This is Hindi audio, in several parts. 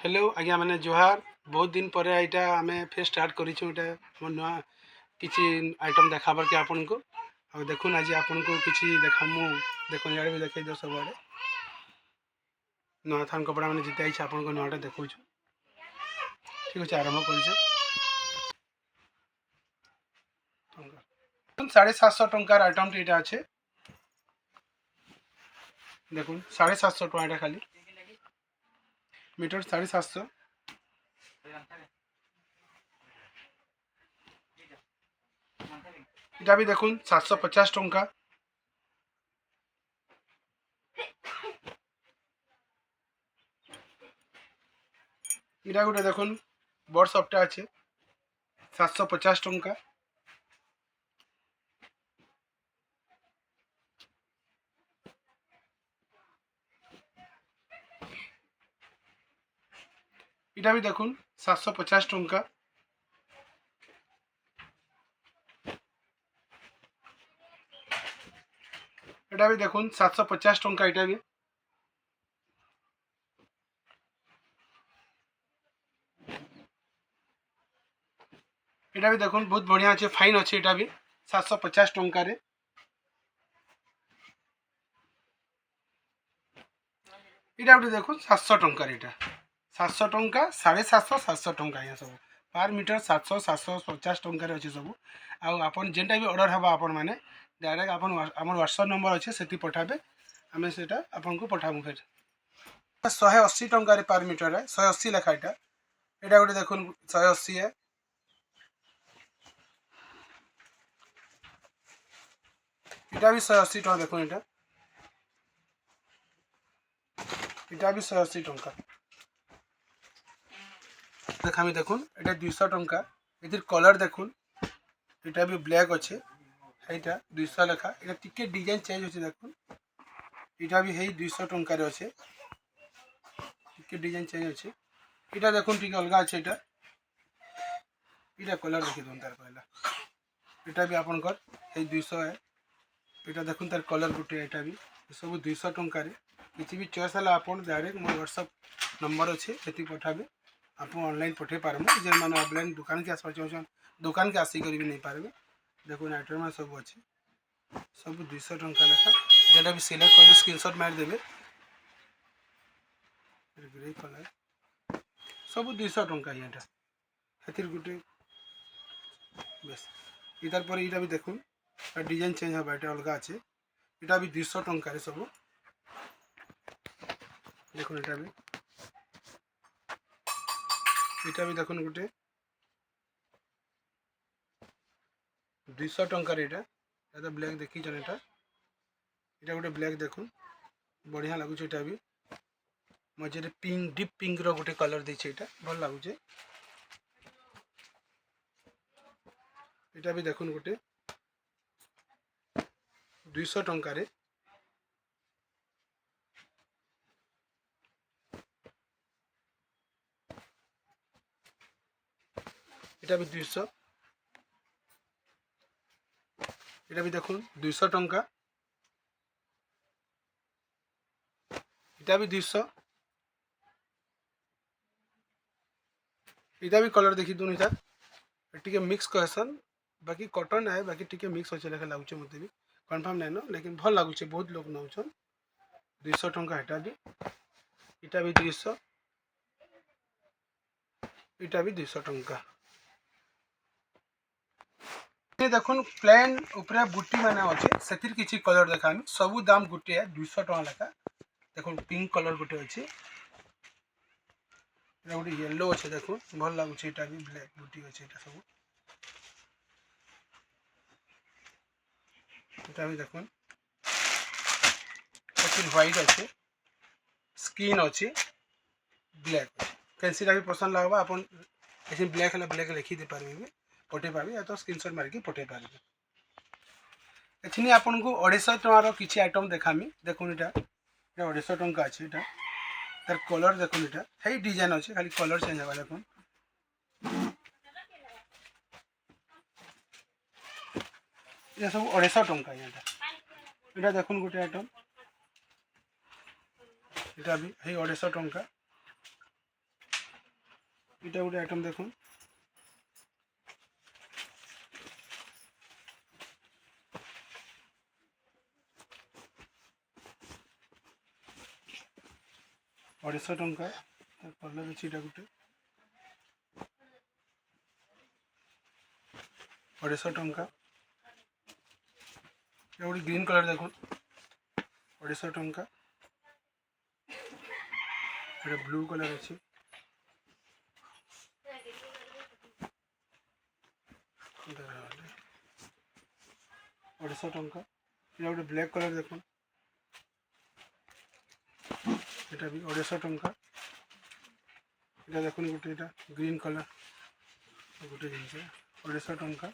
हेलो आज्ञा मैंने जोहार। बहुत दिन पर यहाँ आम फिर स्टार्ट करूँ मो नुआ किसी आइटम देखाबार के आपन को देखुन आज आपन को किसी देखामु देखो इे भी देखे दो सब आड़े नुआ थान कपड़ा मैंने जिते आई आपन को नुआटा देखु ठीक अच्छे आरंभ कर 750 टंकार आइटम टी यहाँ अच्छे देखुन 750 टका खाली मीटर 750 इटा भी देखुन 750 टंका इटा गोटे देखुन बड़ सफ्टा अच्छे 750 टंका इटा भी देखुन 750 टंका इटा भी देखुन 750 टंका इटा भी इटा भी देखुन बहुत बढ़िया अच्छे फाइन अच्छे इटा भी 750 टंका रे इटा गोटे देखुन 700 टंका इटा 700 टंका 750 700 टंका यहाँ सब पर मीटर 700 750 टंका अच्छे सब आपन जेनटा भी ऑर्डर हवा आपन माने डायरेक्ट आपन आम व्हाट्सएप नंबर अच्छे से पठाबे आम से आपन को पठाबू फिर 180 टंका पर मीटर है 180 लेखा इटा गोटे देखुन 180 है इटा भी 180 टका देखुन इटा भी 180 टंका देखामी देखुन इटा 200 टंका इधर कलर देखुन इटा भी ब्लैक अच्छे यहाँ 200 लेखा इटा टिके डिजाइन चेंज अच्छे देखुन इटा भी है 200 टंकार अच्छे टिके डिजाइन चेंज अच्छे इटा देखुन टिके अलग अच्छे इटा कलर देखी दून तार कहला इटा भी आपनकर है 200 है इटा देखुन तार कलर गुटे इटा भी सब 200 टंकार किसी भी चॉइस है आप डायरेक्ट मोर व्हाट्सएप नंबर अच्छे से पठाबे आप ऑनलाइन पठे पारमु जे मैंने ऑफलाइन दुकान के आसपास चाहूँ दुकान के आसिक भी नहीं पारे देखो आइटम सब अच्छे सब 200 टंका लेखा जेटा भी सिलेक्ट कर स्क्रीनशॉट मार देबे ग्रे कलर सब 200 टंका यहाँ हेतिर गुटे बस इधर पर इटा भी देखुन डिजाइन चेंज हवा ये अलग अच्छे इटा भी 200 टंकार सब देखुन इटा भी देखुन गोटे 200 टंकार इटा तो ब्लैक देखी इटा गोटे ब्लैक देखुन बढ़िया लगुच इटा भी मझे पिंक डीप पिंक रो गोटे कलर देछे इटा भल लगुचे इटा भी देखुन गोटे 200 टंकार इटा भी 200 इटा भी देखुन 200 टंका इटा भी 200 इटा भी कलर देखी दून इटा टिके मिक्स कहसन बाकी कॉटन है बाकी टिके मिक्स अच्छे लेखा लगुचे मत भी कन्फर्म नहीं न लेकिन भल लगुचे बहुत लोग नौछन 200 टंका इटा भी 200 इटा भी 200 टंका देखुन प्लेन उपरे बुटी मैंने अच्छे से किसी कलर देखा सबू दाम गोटे है 200 टका लेखा देखो पिंक कलर गोटे अच्छे गोटे येलो अच्छे देखो भल लगुच भी ब्लैक बुटी अच्छे सब इटा भी देखुन व्हाइट अच्छे स्किन अच्छे ब्लैक कैंसीटा भी पसंद लगवा आप ब्लैक है ब्लैक लिखी दे पारे पठे पारे या तो स्क्रीनशॉट मारिकी पठे पारे एथि आपन को 250 टकार किसी आइटम देखामी देखुन इटा 250 टंका अच्छे इटा तार कलर देखुन इटा है डिजाइन अच्छे खाली कलर चेंज होगा देखुन ये सब 250 टंका इटा देखुन गोटे आइटम इटा भी है 250 टंका এটা গোটে আইটম দেখুন अढ़ाई टंका कलर अच्छी गोटे 250 टंका गोटे ग्रीन कलर देखो 250 टंका गोटे ब्लू कलर अच्छे 250 टंका गोटे ब्लैक कलर देखो এটা भी 250 टंका এটা দেখুন গোটে এটা গ্रीन कलर गोटे जिनस 250 टंका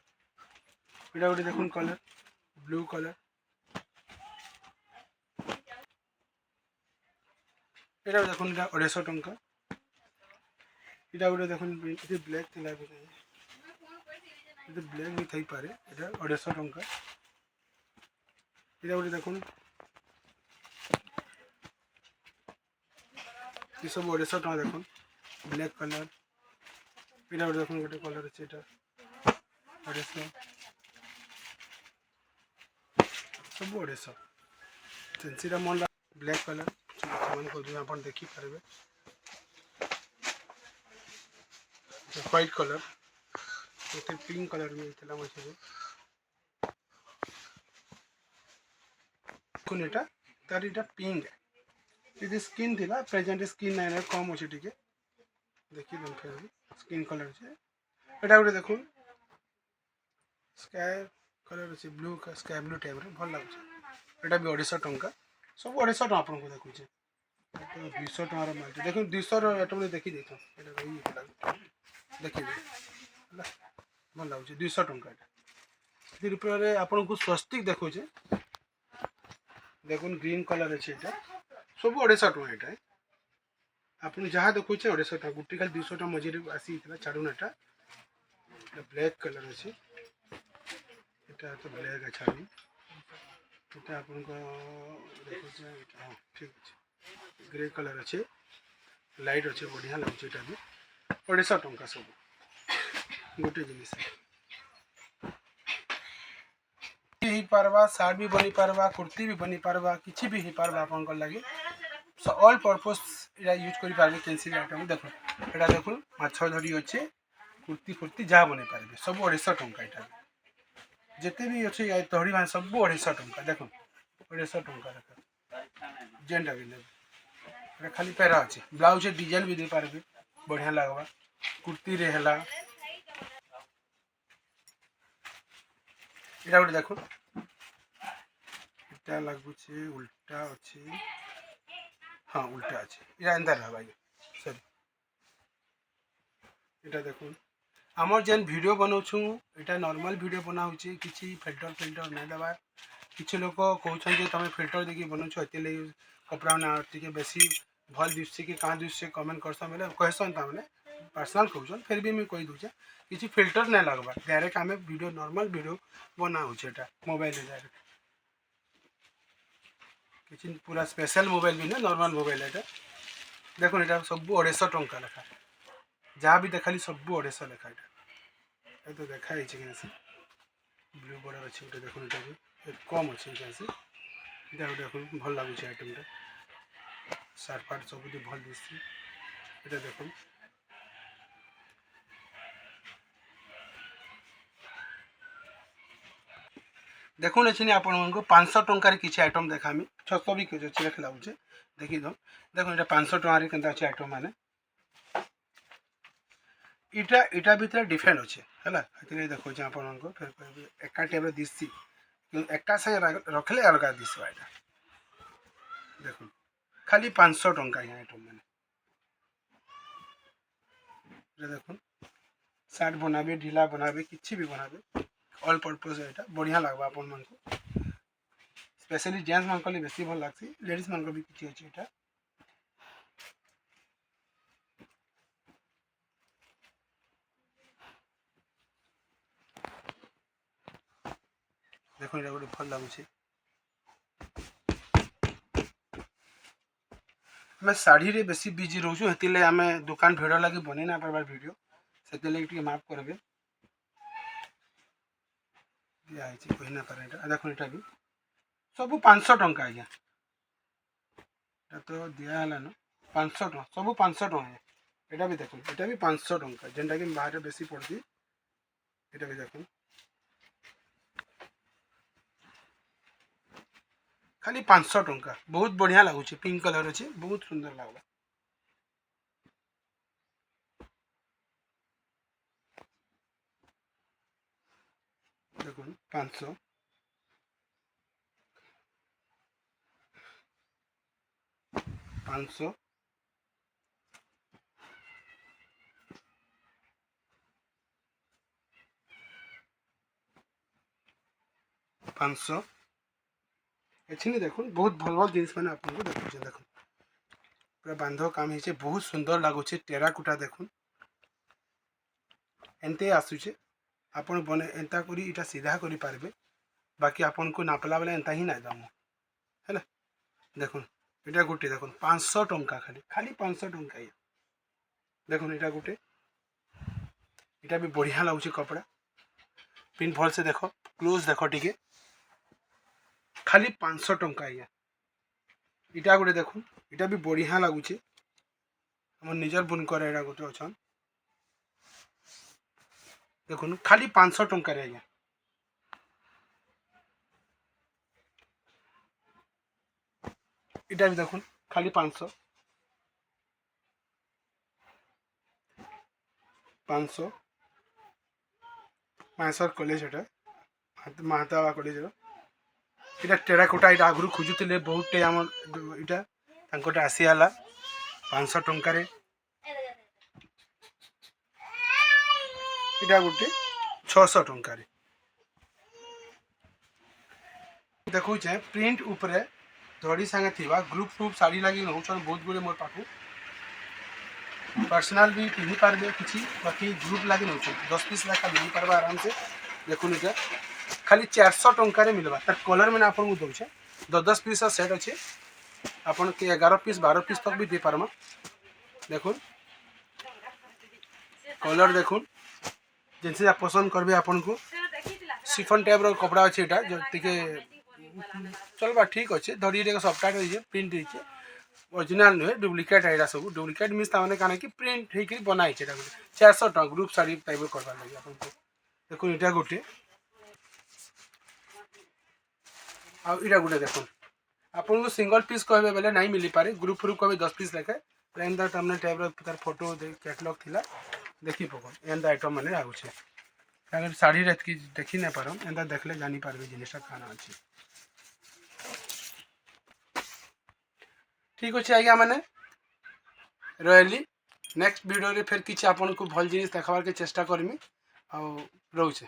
এটা গোটে দেখুন कलर ब्लू कलर এটা দেখুন এটা 250 टंका এটা গোটে দেখুন এটি ব্ল্যাক ଥିଲା এটি ব্ল্যাক भी থাই পারে এটা 250 टंका এটা গোটে দেখুন ये सब 250 टंका देखुन ब्लैक कलर इटा गोटे देखुन गोटे कलर अच्छे यहाँ 250 सब 250 सेंसीटा मन ब्लैक कलर आप देखिपारे व्हाइट कलर पिंक कलर भी होता मझे देखुन यहाँ तार यहाँ पिंक ये स्किन थी प्रेजेंट स्किन ना कम अच्छे टी देखिए फिर स्किन कलर अच्छे यहाँ गोटे देखो स्काई कलर अच्छे ब्लू स्काई ब्लू टाइप भल लगे यहाँ भी 250 टंका सब 250 टंका आपको देखुचे 200 टंकार माल देखो 200 आइटम देखी देख देखिए भल लगे 200 टंका आपन को स्वस्तिक देखुचे देखुन ग्रीन कलर अच्छे यहाँ सब 250 टंका यहाँ आप जहाँ देखुचे 250 टंका गुटी खाली 200 टंका मझे आसी छाड़ून यहाँ ब्लैक कलर अच्छे यहाँ तो ब्लैक है छाड़ी यहाँ आप देखुचे हाँ ठीक अच्छे ग्रे कलर अच्छे लाइट अच्छे बढ़िया लगे यहाँ भी 250 टंका सब गोटे जिनिस ही पारवा सार्ट भी बनी पारवा कुर्ती भी बनी पारवा किसी भी ही पारवा आपन लगे ऑल पर्पस या यूज करि पारबे कैंसिल आइटम देखो एटा देखो माछ धरी अच्छे कुर्ती फुर्ती जहाँ बन पारे सब 250 टंका यहाँ जिते भी अच्छे धड़ी मान सब 250 टंका देखो 250 टंका देख जेनटा भी ले खाली पैरा अच्छे ब्लाउज डिजाइन भी दे पारे बढ़िया लगवा कुर्ती रे हला এটা গোটে দেখুন এটা লাগুছে উল্টা আছে हाँ उल्टा अच्छे এটা এন্তা রহবা সরি এটা দেখুন আমার যেন ভিডিও बनाऊँ এটা নর্মাল ভিডিও बनाऊँ किसी फिल्टर फिल्टर नहीं देवार किसी लोग कहते हैं तुम फिल्टर देखिए बनाऊँ एत कपड़ा ना टी बेसी भल दिशे कि कहाँ दिशे कमेंट करसन बोले कहसन तमें पर्सनाल कहसन फिर भी मुझे कही दूचे किसी फिल्टर नहीं लगवा डायरेक्ट आम वीडियो नॉर्मल वीडियो बनाऊँ यहाँ मोबाइल डायरेक्ट किसी पूरा स्पेशल मोबाइल भी ना नॉर्मल मोबाइल यहाँ देखो यहाँ सब 250 टंका लेखा जहाँ भी देखा सब 250 लेखा यहाँ तो देखाई ब्लू बॉर्डर अच्छे गोटे देखो यहाँ भी कम अच्छे यहाँ से यहाँ देखो भल लगुच आइटमटा सार्ट फार्ट सब भल दिशे यहाँ देखो देखुन अच्छे आप 500 टंकार किसी आइटम देखामी 600 भी किसी अच्छे देखा लगे देखी दो देखो यहाँ 500 टंकार के अच्छे आइटम मैंने इटा इटा भीतर डिफरेंट अच्छे है देखो आपको फिर कह एका टाइप दिशी एका संगे रखले अलग दिशा यहाँ देखो खाली 500 टंका यहाँ आइटम मैंने देखो सार्ट बनाबे ढीला बनाबे किसी भी बनाबे ऑल पर्पस यहाँ बढ़िया लगवा अपन मन को स्पेशली जेंट्स मान को बेसी भल लगसी लेडीज मान को भी किसी अच्छे यहाँ देखो यहाँ गोटे भल लगुच आम शाढ़ी रे बेसी बिजी रोचु हेतिले आम दुकान भिड़ लगी बन ना पार्बार वीडियो से माफ करेंगे दिखाई कही ना पारे देख यहाँ भी सब 500 टंका आज्ञा तो दिहला न 500 टका सब 500 टका यहाँ भी देख यहाँ भी 500 टंका जेनटा कि बाहर बेसी पड़ती यहाँ भी देख खाली 500 टंका बहुत बढ़िया लगुच पिंक कलर अच्छे बहुत सुंदर लगला देखो 500 500 500 एछिनी देखो बहुत भल भल जिनिस मैंने आपको देखुचे देखो पूरा बांध काम है बहुत सुंदर लगुचे टेराकोटा देखो एंते आसुचे आपण बने एंता करी इटा सीधा करी पारबे बाकी आपन को नापला बेले एंता ही ना दाम है देखो এটা গোটে দেখুন 500 टंका खाली खाली 500 टंका ये देखुन এটা गोटे এটা भी बढ़िया लगुच कपड़ा पिन भल से देख क्लोज देख टिके खाली 500 टंका ये इटा गोटे देखुन इटा भी बढ़िया लगुच हम निजर बुनकर एटा गोटे अच्छा देखुन खाली 500 टंका रे आज्ञा इटा भी देखुन खाली 500 500 मासर कॉलेज एटा महातावा कॉलेज इटा टेराकोटा इटा आगु खोजुले बहुत टे आम इटा तांकोटा आसीगला 500 टंका रे इटा गोटे 600 टंका रे देखुचे प्रिंट उपरे धड़ी सांगे थिबा ग्रुप फ्रुप साड़ी लगी नौचन बहुत गुड़े मोर पाखु पर्सनाल भी पिंधि पारबे किसी बाकी ग्रुप लगी नौचन 10 पीस लेखा मिल पारबा आराम से देखुन इटा खाली 400 टंका रे मिलबा तार कलर में आपन को दउछे 10 पीस सेट अच्छे आपन के 11 पीस 12 पीस तक भी दे पारमा देखुन कलर देखुन जिनसे आप पसंद करबे आपन को सिफन टाइप रो कपड़ा अच्छे इटा जो तिके चलबा ठीक अच्छे धड़ी सफ्टा प्रिंट होइए ओरिजिनल नुहे डुप्लिकेट है सब डुप्लिकेट मीन्स ताने काना कि प्रिंट होकर बनाई 400 टका ग्रुप साड़ी टाइप करवा लगे आपको देखो इटा गोटे आटा गोटे देखो आपन को सिंगल पीस कहबे बेले नहीं मिली पारे ग्रुप फ्रुप कहबे 10 पीस लेखे एंता तमने टाइप तार फोटो कैटलॉग थिला देखी पको एंता आइटम माने आगुछे अगर साड़ी रेत की देखी ना पारम एंता देखले जानी पारबे जिनिसटा खाना अच्छे ठीक अच्छे आज्ञा मैंने रही नेक्स्ट वीडियो रे फिर किसी आपन को भल जिनिस देखार के चेष्टा करमी आ रोचे।